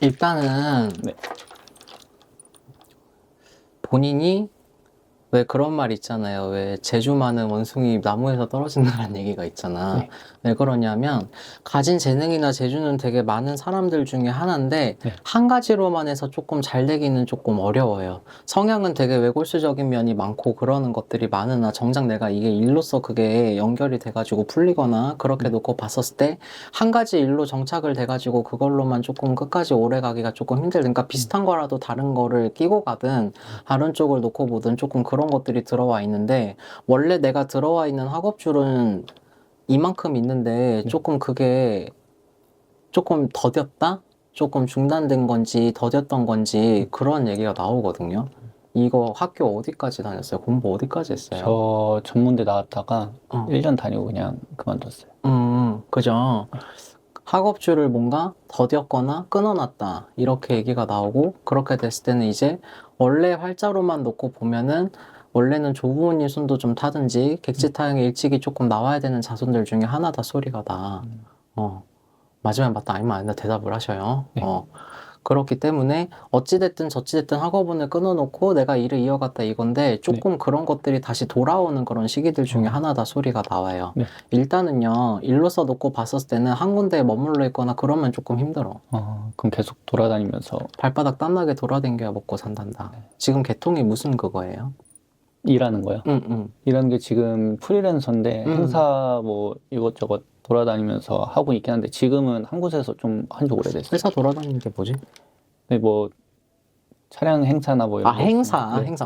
일단은 네. 본인이 왜 그런 말 있잖아요. 왜 재주 많은 원숭이 나무에서 떨어진다는 얘기가 있잖아. 네. 왜 그러냐면 가진 재능이나 재주는 되게 많은 사람들 중에 하나인데 네. 한 가지로만 해서 조금 잘 되기는 조금 어려워요. 성향은 되게 외골수적인 면이 많고 그러는 것들이 많으나 정작 내가 이게 일로서 그게 연결이 돼가지고 풀리거나 그렇게 놓고 봤었을 때 한 가지 일로 정착을 돼가지고 그걸로만 조금 끝까지 오래 가기가 조금 힘들으니까 비슷한 거라도 다른 거를 끼고 가든 다른 쪽을 놓고 보든 조금 그런 것들이 들어와 있는데 원래 내가 들어와 있는 학업줄은 이만큼 있는데 조금 그게 조금 더뎠다? 조금 중단된 건지 더뎠던 건지 그런 얘기가 나오거든요. 이거 학교 어디까지 다녔어요? 공부 어디까지 했어요? 저 전문대 나왔다가 어. 1년 다니고 그냥 그만뒀어요. 그죠. 학업줄을 뭔가 더뎠거나 끊어놨다 이렇게 얘기가 나오고 그렇게 됐을 때는 이제 원래 활자로만 놓고 보면은 원래는 조부모님 손도 좀 타든지 객지타향에 일찍이 조금 나와야 되는 자손들 중에 하나다 소리가 나. 맞으면 맞다 아니면 아니다 대답을 하셔요. 네. 그렇기 때문에 어찌됐든 저찌됐든 학업운을 끊어놓고 내가 일을 이어갔다 이건데 조금 그런 것들이 다시 돌아오는 그런 시기들 중에 하나다 소리가 나와요. 네. 일단은요, 일로서 놓고 봤었을 때는 한 군데에 머물러 있거나 그러면 조금 힘들어. 그럼 계속 돌아다니면서 발바닥 땀나게 돌아다녀야 먹고 산단다. 지금 계통이 무슨 그거예요? 일하는 거요? 일하는 게 지금 프리랜서인데 행사 뭐 이것저것 돌아다니면서 하고 있긴 한데 지금은 한 곳에서 좀 한 지 오래됐어요. 회사 돌아다니는 게 뭐지? 근데 뭐 차량 행사나 뭐 이런 거 행사, 있으면, 네, 행사,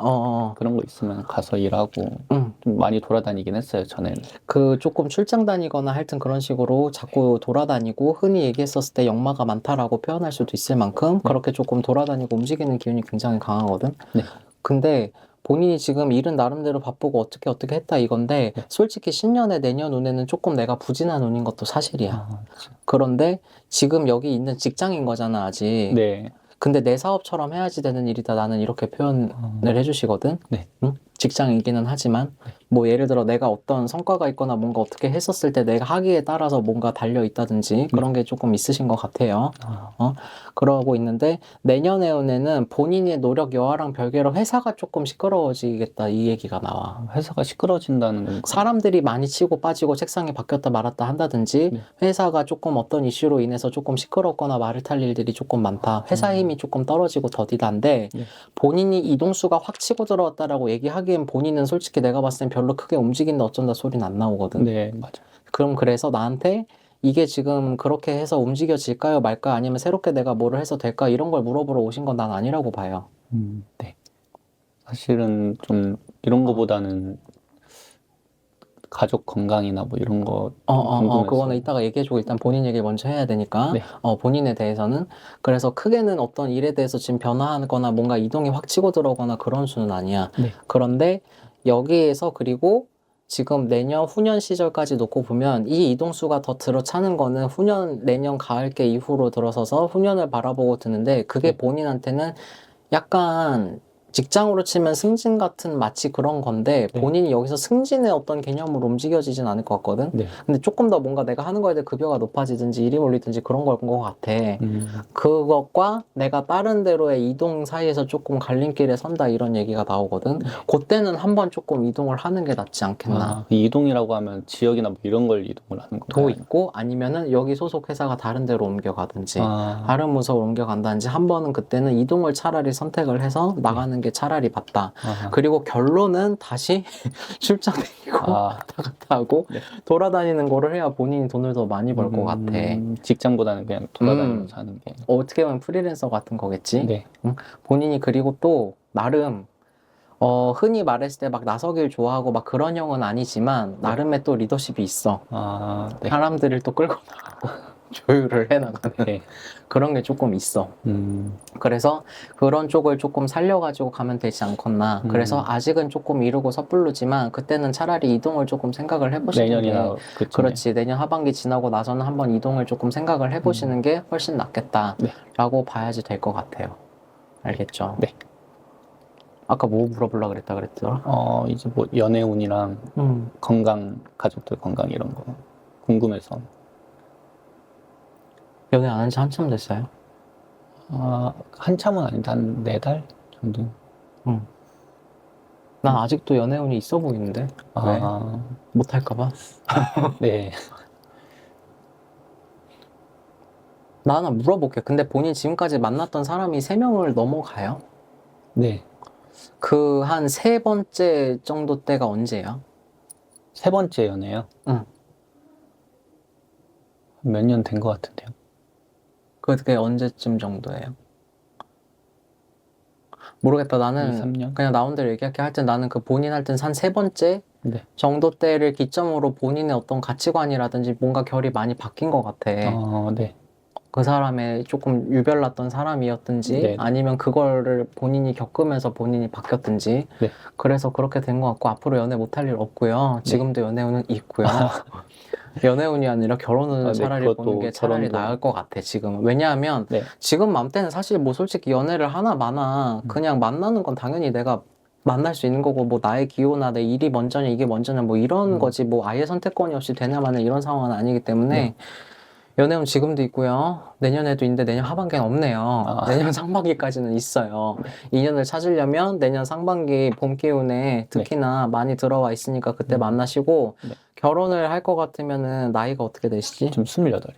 그런 거 있으면 가서 일하고 좀 많이 돌아다니긴 했어요, 전에는. 그 조금 출장 다니거나 하여튼 그런 식으로 자꾸 돌아다니고 흔히 얘기했었을 때 역마가 많다라고 표현할 수도 있을 만큼 그렇게 조금 돌아다니고 움직이는 기운이 굉장히 강하거든. 네. 근데 본인이 지금 일은 나름대로 바쁘고 어떻게 했다 이건데 솔직히 신년에 내년 운에는 조금 내가 부진한 운인 것도 사실이야. 그렇죠. 그런데 지금 여기 있는 직장인 거잖아 아직. 네. 근데 내 사업처럼 해야지 되는 일이다 나는 이렇게 표현을 해주시거든. 네. 응? 직장이기는 하지만 뭐 예를 들어 내가 어떤 성과가 있거나 뭔가 어떻게 했었을 때 내가 하기에 따라서 뭔가 달려 있다든지 그런 게 조금 있으신 것 같아요. 그러고 있는데 내년에는 본인의 노력 여하랑 별개로 회사가 조금 시끄러워지겠다 이 얘기가 나와. 회사가 시끄러워진다는 건가? 사람들이 많이 치고 빠지고 책상에 바뀌었다 말았다 한다든지 회사가 조금 어떤 이슈로 인해서 조금 시끄럽거나 말을 탈 일들이 조금 많다. 회사 힘이 조금 떨어지고 더디단데 본인이 이동수가 확 치고 들어왔다라고 얘기하기엔 본인은 솔직히 내가 봤을 땐 별로 크게 움직인다 어쩐다 소리는 안 나오거든. 네, 맞아. 그럼 그래서 나한테 이게 지금 그렇게 해서 움직여질까요 말까 아니면 새롭게 내가 뭐를 해서 될까 이런 걸 물어보러 오신 건 난 아니라고 봐요. 네. 사실은 좀 이런 거보다는 가족 건강이나 뭐 이런 거 궁금해서. 그거는 이따가 얘기해주고 일단 본인 얘기를 먼저 해야 되니까 네. 본인에 대해서는 그래서 크게는 어떤 일에 대해서 지금 변화하거나 뭔가 이동이 확 치고 들어오거나 그런 수는 아니야. 네. 그런데 여기에서 그리고 지금 내년 후년 시절까지 놓고 보면 이 이동수가 더 들어차는 거는 후년 내년 가을께 이후로 들어서서 후년을 바라보고 드는데 그게 본인한테는 약간 직장으로 치면 승진 같은 마치 그런 건데 본인이 여기서 승진의 어떤 개념으로 움직여지진 않을 것 같거든. 근데 조금 더 뭔가 내가 하는 거에 대해 급여가 높아지든지 일이 몰리든지 그런 걸 본 것 같아. 그것과 내가 다른 데로의 이동 사이에서 조금 갈림길에 선다 이런 얘기가 나오거든. 그때는 한번 조금 이동을 하는 게 낫지 않겠나. 이동이라고 하면 지역이나 뭐 이런 걸 이동을 하는 건가요? 도 있고 아니면은 여기 소속 회사가 다른 데로 옮겨가든지 다른 부서로 옮겨간다든지 한 번은 그때는 이동을 차라리 선택을 해서 나가는 게 차라리 맞다. 그리고 결론은 다시 출장 다니고 왔다 갔다 하고 돌아다니는 거를 해야 본인이 돈을 더 많이 벌 것 같아. 직장보다는 그냥 돌아다니면서 하는 게. 어떻게 보면 프리랜서 같은 거겠지. 네. 본인이 그리고 또 나름 흔히 말했을 때 막 나서길 좋아하고 막 그런 형은 아니지만 나름의 또 리더십이 있어. 사람들을 또 끌고 나가고 조율을 해나가는 그런 게 조금 있어. 그래서 그런 쪽을 조금 살려가지고 가면 되지 않겠나. 그래서 아직은 조금 이르고 섣부르지만 그때는 차라리 이동을 조금 생각을 해보시는 내년이나 게 그렇지. 내년 하반기 지나고 나서는 한번 이동을 조금 생각을 해보시는 게 훨씬 낫겠다라고 봐야지 될 것 같아요. 알겠죠? 네. 아까 뭐 물어보려고 그랬더라? 이제 뭐 연애운이랑 건강, 가족들 건강 이런 거 궁금해서. 연애 안 한 지 한참 됐어요? 한참은 아닌데 한 4달 정도. 난 아직도 연애운이 있어 보이는데. 왜? 못할까봐? 네. 나 하나 물어볼게. 근데 본인 지금까지 만났던 사람이 3명을 넘어가요? 네. 그 한 3번째 정도 때가 언제야? 3번째 연애요. 응. 몇 년 된 것 같은데요. 그게 언제쯤 정도예요? 모르겠다. 2, 나는 3년? 그냥 나온 대로 얘기할게. 하여튼 나는 그 본인 할 땐 한 3번째 네. 정도 때를 기점으로 본인의 어떤 가치관이라든지 뭔가 결이 많이 바뀐 것 같아. 네. 그 사람의 조금 유별났던 사람이었든지 네. 아니면 그거를 본인이 겪으면서 본인이 바뀌었든지 네. 그래서 그렇게 된 것 같고 앞으로 연애 못할 일 없고요. 지금도 연애운은 있고요. 연애운이 아니라 결혼운을 네, 차라리 그것도 보는 게 차라리 결혼도. 나을 것 같아 지금은. 왜냐하면 네. 지금 맘 때는 사실 뭐 솔직히 연애를 하나 마나 그냥 만나는 건 당연히 내가 만날 수 있는 거고 뭐 나의 기호나 내 일이 먼저냐 이게 먼저냐 뭐 이런 거지 뭐 아예 선택권이 없이 되냐 마냐 이런 상황은 아니기 때문에 네. 연애운 지금도 있고요. 내년에도 있는데 내년 하반기는 없네요. 내년 상반기까지는 있어요. 인연을 찾으려면 내년 상반기 봄 기운에 특히나 많이 들어와 있으니까 그때 만나시고 네. 결혼을 할 것 같으면은 나이가 어떻게 되시지? 지금 28이요.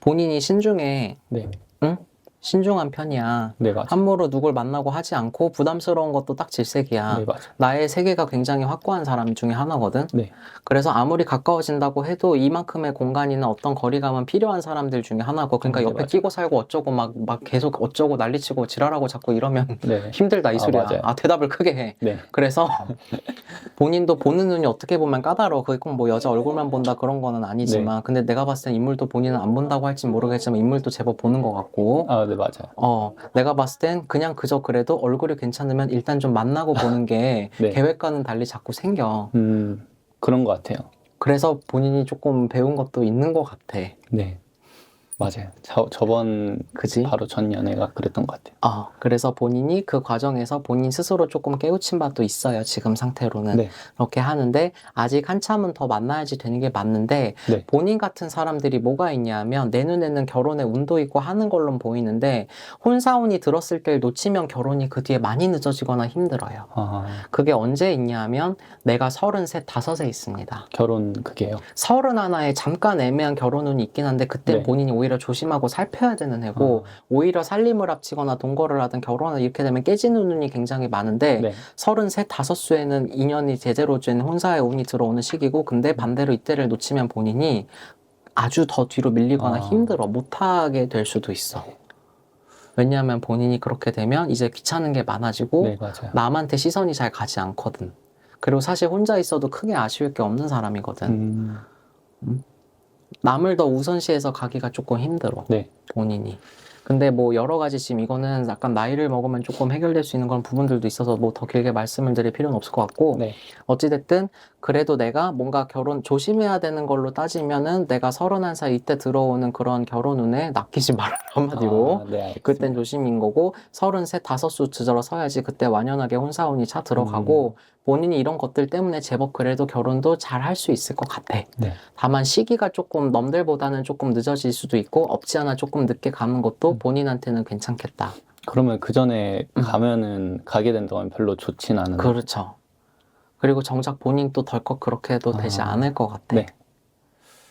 본인이 신중해. 네. 응? 신중한 편이야. 네, 맞아. 함부로 누굴 만나고 하지 않고 부담스러운 것도 딱 질색이야. 네, 맞아. 나의 세계가 굉장히 확고한 사람 중에 하나거든. 네. 그래서 아무리 가까워진다고 해도 이만큼의 공간이나 어떤 거리감은 필요한 사람들 중에 하나고, 그러니까 네, 옆에 맞아요. 끼고 살고 어쩌고 막 계속 어쩌고 난리치고 지랄하고 자꾸 이러면 네. 힘들다 이 소리야. 맞아요. 대답을 크게 해. 네. 그래서 본인도 보는 눈이 어떻게 보면 까다로워. 그게 꼭 뭐 여자 얼굴만 본다 그런 거는 아니지만, 근데 내가 봤을 땐 인물도 본인은 안 본다고 할진 모르겠지만 인물도 제법 보는 것 같고, 네, 맞아요. 내가 봤을 땐 그냥 그저 그래도 얼굴이 괜찮으면 일단 좀 만나고 보는 게 네. 계획과는 달리 자꾸 생겨. 그런 것 같아요. 그래서 본인이 조금 배운 것도 있는 것 같아. 네. 맞아요. 저번 그지? 바로 전 연애가 그랬던 것 같아요. 그래서 본인이 그 과정에서 본인 스스로 조금 깨우친 바도 있어요. 지금 상태로는. 네. 그렇게 하는데 아직 한참은 더 만나야지 되는 게 맞는데, 네. 본인 같은 사람들이 뭐가 있냐면 내 눈에는 결혼에 운도 있고 하는 걸로 보이는데 혼사운이 들었을 때를 놓치면 결혼이 그 뒤에 많이 늦어지거나 힘들어요. 그게 언제 있냐 하면 내가 33, 5에 있습니다. 결혼 그게요? 31에 잠깐 애매한 결혼운이 있긴 한데 그때 네. 본인이 오히려 조심하고 살펴야 되는 해고, 오히려 살림을 합치거나 동거를 하든 결혼을 이렇게 되면 깨지는 운이 굉장히 많은데, 네. 33, 5수에는 인연이 제대로 된 혼사의 운이 들어오는 시기고, 근데 반대로 이때를 놓치면 본인이 아주 더 뒤로 밀리거나 힘들어 못하게 될 수도 있어. 왜냐하면 본인이 그렇게 되면 이제 귀찮은 게 많아지고 네, 맞아요. 남한테 시선이 잘 가지 않거든. 그리고 사실 혼자 있어도 크게 아쉬울 게 없는 사람이거든. 남을 더 우선시해서 가기가 조금 힘들어. 네. 본인이. 근데 뭐 여러 가지 지금 이거는 약간 나이를 먹으면 조금 해결될 수 있는 그런 부분들도 있어서 뭐 더 길게 말씀을 드릴 필요는 없을 것 같고, 네. 어찌됐든 그래도 내가 뭔가 결혼 조심해야 되는 걸로 따지면은 내가 31살 이때 들어오는 그런 결혼운에 낚이지 말아라 한마디로. 네, 알겠습니다. 그땐 조심인 거고, 33, 5수 드저러 서야지 그때 완연하게 혼사운이 차 들어가고, 본인이 이런 것들 때문에 제법 그래도 결혼도 잘 할 수 있을 것 같아. 네. 다만 시기가 조금 남들보다는 조금 늦어질 수도 있고 없지 않아 조금 늦게 가는 것도 본인한테는 괜찮겠다. 그러면 그 전에 가게 된다면 별로 좋진 않은. 그렇죠. 그리고 정작 본인도 덜컥 그렇게 해도 되지 않을 것 같아. 네.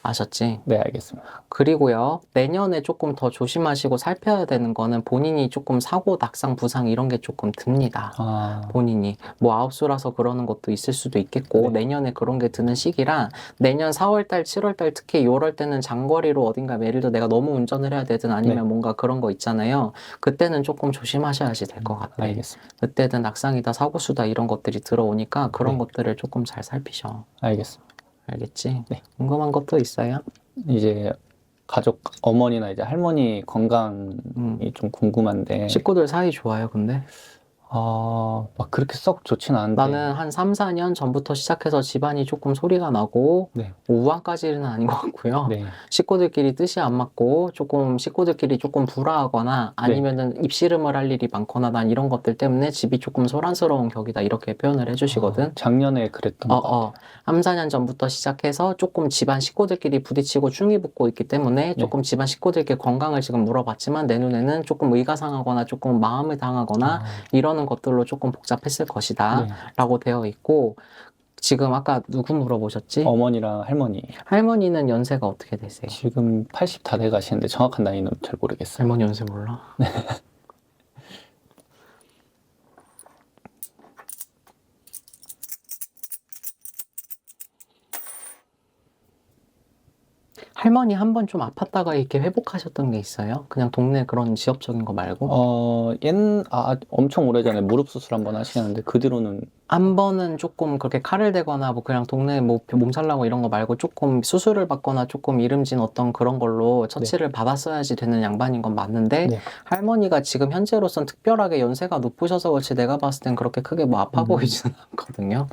아셨지? 네, 알겠습니다. 그리고요, 내년에 조금 더 조심하시고 살펴야 되는 거는 본인이 조금 사고, 낙상, 부상 이런 게 조금 듭니다. 본인이. 뭐 아홉수라서 그러는 것도 있을 수도 있겠고, 네. 내년에 그런 게 드는 시기라, 내년 4월달, 7월달, 특히 6월달 때는 장거리로 어딘가 예를 들어 내가 너무 운전을 해야 되든 아니면 뭔가 그런 거 있잖아요. 그때는 조금 조심하셔야지 될 것 같아. 알겠습니다. 그때는 낙상이다, 사고수다 이런 것들이 들어오니까 그런 것들을 조금 잘 살피셔. 알겠습니다. 알겠지? 네. 궁금한 것도 있어요? 이제 가족 어머니나 이제 할머니 건강이 좀 궁금한데. 식구들 사이 좋아요, 근데? 막 그렇게 썩 좋진 않은데. 나는 한 3, 4년 전부터 시작해서 집안이 조금 소리가 나고, 네. 우왕까지는 아닌 것 같고요. 네. 식구들끼리 뜻이 안 맞고, 조금 식구들끼리 조금 불화하거나, 아니면은 입씨름을 할 일이 많거나, 난 이런 것들 때문에 집이 조금 소란스러운 격이다. 이렇게 표현을 해주시거든. 작년에 그랬던 것 같아요. 3, 4년 전부터 시작해서 조금 집안 식구들끼리 부딪히고 충이 붙고 있기 때문에 조금 집안 식구들끼리 건강을 지금 물어봤지만 내 눈에는 조금 의가 상하거나 조금 마음을 상하거나 이러는 것들로 조금 복잡했을 것이다 네. 라고 되어 있고 지금 아까 누구 물어보셨지? 어머니랑 할머니. 할머니는 연세가 어떻게 되세요? 지금 80 다 돼 가시는데 정확한 나이는 잘 모르겠어요. 할머니 연세 몰라? 할머니 한 번 좀 아팠다가 이렇게 회복하셨던 게 있어요? 그냥 동네 그런 지역적인 거 말고? 엄청 오래전에 무릎 수술 한번 하시는데 그 뒤로는 한 번은 조금 그렇게 칼을 대거나 뭐 그냥 동네 뭐 몸살 나고 이런 거 말고 조금 수술을 받거나 조금 이름진 어떤 그런 걸로 처치를 받았어야지 되는 양반인 건 맞는데 네. 할머니가 지금 현재로선 특별하게 연세가 높으셔서 그렇지 내가 봤을 땐 그렇게 크게 뭐 아파 보이지는 않거든요.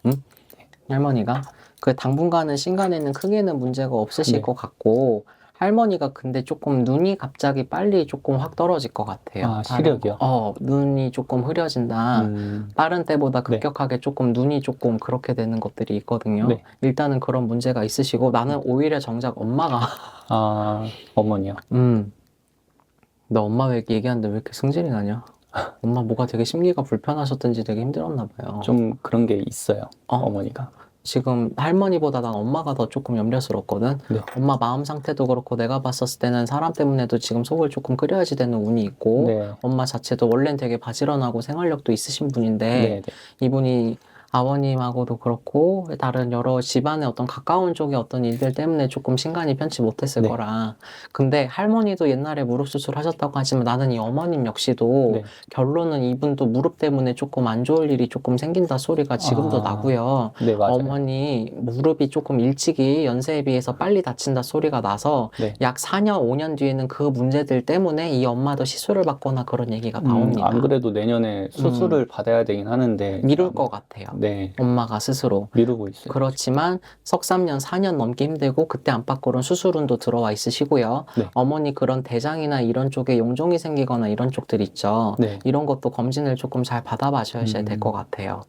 응? 할머니가 그 당분간은 신간에는 크게는 문제가 없으실 네. 것 같고 할머니가 근데 조금 눈이 갑자기 빨리 조금 확 떨어질 것 같아요. 시력이요? 눈이 조금 흐려진다. 다른 때보다 네. 급격하게 조금 눈이 조금 그렇게 되는 것들이 있거든요. 네. 일단은 그런 문제가 있으시고 나는 오히려 정작 엄마가 어머니요. 너 엄마 왜 얘기하는데 왜 이렇게 승질이 나냐? 엄마 뭐가 되게 심기가 불편하셨든지 되게 힘들었나 봐요. 좀 그런 게 있어요. 어머니가. 지금 할머니보다 난 엄마가 더 조금 염려스럽거든. 네. 엄마 마음 상태도 그렇고 내가 봤었을 때는 사람 때문에도 지금 속을 조금 끓여야지 되는 운이 있고 네. 엄마 자체도 원래는 되게 바지런하고 생활력도 있으신 분인데 네. 이분이 아버님하고도 그렇고 다른 여러 집안의 어떤 가까운 쪽의 어떤 일들 때문에 조금 신간이 편치 못했을 네. 거라. 근데 할머니도 옛날에 무릎 수술 하셨다고 하지만 나는 이 어머님 역시도 네. 결론은 이분도 무릎 때문에 조금 안 좋을 일이 조금 생긴다 소리가 지금도 나고요. 네, 맞아요. 어머니 무릎이 조금 일찍이 연세에 비해서 빨리 다친다 소리가 나서 네. 약 4년, 5년 뒤에는 그 문제들 때문에 이 엄마도 시술을 받거나 그런 얘기가 나옵니다. 안 그래도 내년에 수술을 받아야 되긴 하는데 미룰 것 같아요. 네. 엄마가 스스로. 미루고 있어요. 그렇지만 석 3년, 4년 넘기 힘들고 그때 안팎으로는 수술운도 들어와 있으시고요. 네. 어머니 그런 대장이나 이런 쪽에 용종이 생기거나 이런 쪽들 있죠. 네. 이런 것도 검진을 조금 잘 받아봐셔야 될 것 같아요.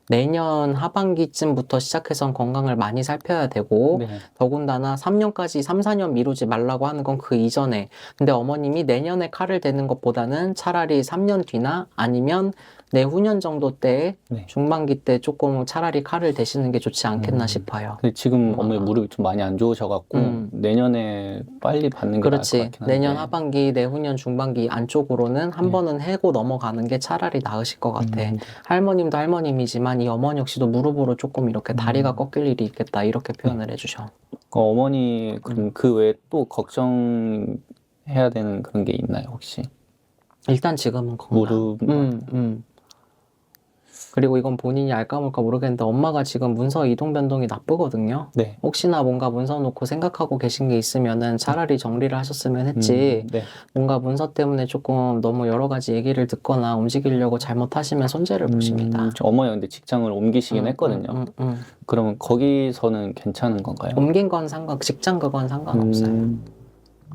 내년 하반기쯤부터 시작해서 건강을 많이 살펴야 되고 네. 더군다나 3년까지 3, 4년 미루지 말라고 하는 건 그 이전에 근데 어머님이 내년에 칼을 대는 것보다는 차라리 3년 뒤나 아니면 내후년 정도 때 네. 중반기 때 조금 차라리 칼을 대시는 게 좋지 않겠나 싶어요. 근데 지금 어머니 무릎이 좀 많이 안 좋으셔갖고 내년에 빨리 받는 게 나을 것 그렇지. 같긴 한데. 내년 하반기, 내후년 중반기 안쪽으로는 한 번은 해고 넘어가는 게 차라리 나으실 것 같아. 할머님도 할머님이지만 이 어머니 역시도 무릎으로 조금 이렇게 다리가 꺾일 일이 있겠다 이렇게 표현을 해주셔. 어머니 그럼 그 외에 또 걱정해야 되는 그런 게 있나요 혹시? 일단 지금은 건강. 무릎. 그리고 이건 본인이 알까 몰까 모르겠는데 엄마가 지금 문서 이동 변동이 나쁘거든요. 네. 혹시나 뭔가 문서 놓고 생각하고 계신 게 있으면은 차라리 정리를 하셨으면 했지. 네. 뭔가 문서 때문에 조금 너무 여러 가지 얘기를 듣거나 움직이려고 잘못하시면 손재를 보십니다. 어머니 근데 직장을 옮기시긴 했거든요. 그러면 거기서는 괜찮은 건가요? 옮긴 건 직장 그건 상관없어요.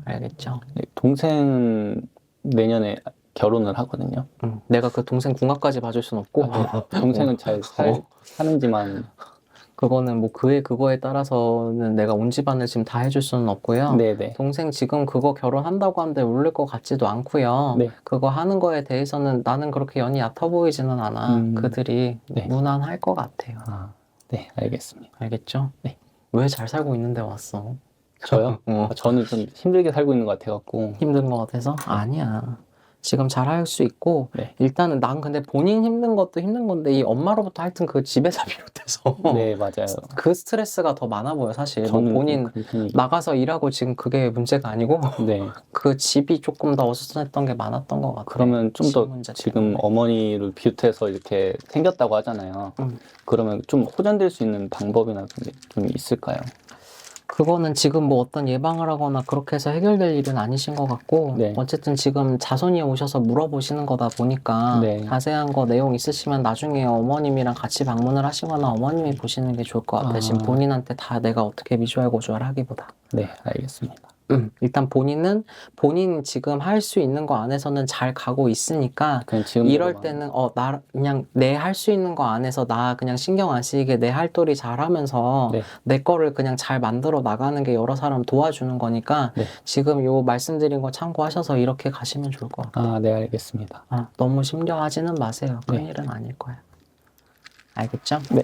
알겠죠? 네, 동생 내년에 결혼을 하거든요. 내가 그 동생 궁합까지 봐줄 순 없고 동생은 잘 사는지만 그거는 뭐 그거에 따라서는 내가 온 집안을 지금 다 해줄 수는 없고요. 네네. 동생 지금 그거 결혼한다고 하는데 울릴 것 같지도 않고요. 네. 그거 하는 거에 대해서는 나는 그렇게 연이 얕아 보이지는 않아. 그들이 네. 무난할 것 같아요. 네, 알겠습니다. 알겠죠? 네. 왜 잘 살고 있는데 왔어? 저요? 저는 좀 힘들게 살고 있는 것 같아갖고. 힘든 것 같아서? 아니야. 지금 잘 할 수 있고 네. 일단은 난 근데 본인 힘든 것도 힘든 건데 이 엄마로부터 하여튼 그 집에서 비롯해서 네, 맞아요. 그 스트레스가 더 많아 보여 사실. 저는 본인 나가서 일하고 지금 그게 문제가 아니고 네. 그 집이 조금 더 어수선했던 게 많았던 것 같아요. 그러면 좀 더 지금 때문에. 어머니를 비롯해서 이렇게 생겼다고 하잖아요. 그러면 좀 호전될 수 있는 방법이나 그런 게 좀 있을까요? 그거는 지금 뭐 어떤 예방을 하거나 그렇게 해서 해결될 일은 아니신 것 같고, 네. 어쨌든 지금 자손이 오셔서 물어보시는 거다 보니까, 네. 자세한 거 내용 있으시면 나중에 어머님이랑 같이 방문을 하시거나 어머님이 보시는 게 좋을 것 같아요. 지금 아. 본인한테 다 내가 어떻게 비주얼 고주얼 하기보다. 네, 알겠습니다. 일단 본인 지금 할 수 있는 거 안에서는 잘 가고 있으니까, 그냥 지금 이럴 때는 나 그냥 내 할 수 있는 거 안에서 나 그냥 신경 안 쓰이게 내 할 도리 잘 하면서 네. 내 거를 그냥 잘 만들어 나가는 게 여러 사람 도와주는 거니까 네. 지금 요 말씀드린 거 참고하셔서 이렇게 가시면 좋을 것 같아요. 네, 알겠습니다. 너무 심려하지는 마세요. 네. 큰일은 아닐 거예요. 알겠죠? 네.